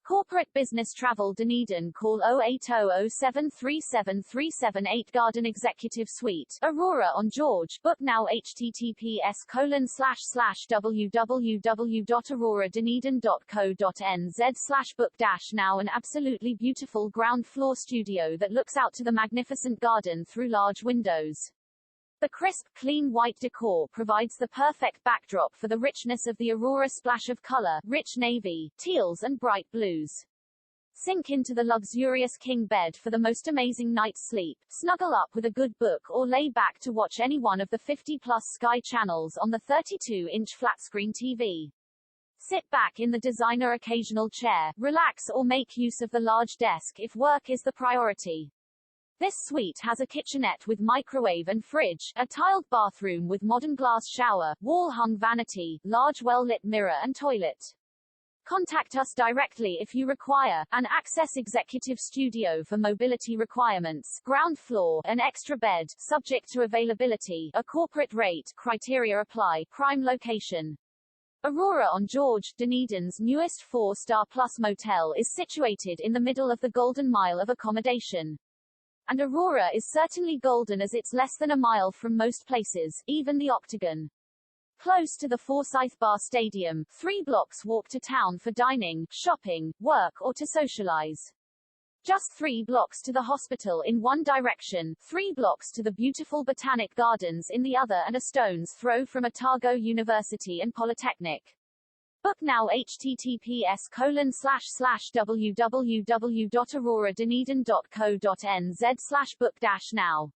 Corporate business travel Dunedin, call 0800-737-378. Garden Executive Suite, Aurora on George. Book now. https://www.auroradunedin.co.nz/book-now. An absolutely beautiful ground floor studio that looks out to the magnificent garden through large windows. The crisp, clean white decor provides the perfect backdrop for the richness of the Aurora splash of color, rich navy, teals and bright blues. Sink into the luxurious king bed for the most amazing night's sleep, snuggle up with a good book or lay back to watch any one of the 50-plus Sky channels on the 32-inch flatscreen TV. Sit back in the designer occasional chair, relax or make use of the large desk if work is the priority. This suite has a kitchenette with microwave and fridge, a tiled bathroom with modern glass shower, wall-hung vanity, large well-lit mirror and toilet. Contact us directly if you require an access executive studio for mobility requirements, ground floor, an extra bed, subject to availability, a corporate rate, criteria apply, prime location. Aurora on George, Dunedin's newest 4-star plus motel is situated in the middle of the Golden Mile of accommodation. And Aurora is certainly golden as it's less than a mile from most places, even the Octagon. Close to the Forsyth Bar Stadium, 3 blocks walk to town for dining, shopping, work or to socialize. Just 3 blocks to the hospital in one direction, 3 blocks to the beautiful Botanic Gardens in the other and a stone's throw from Otago University and Polytechnic. Book now. https://www.auroradunedin.co.nz/book-now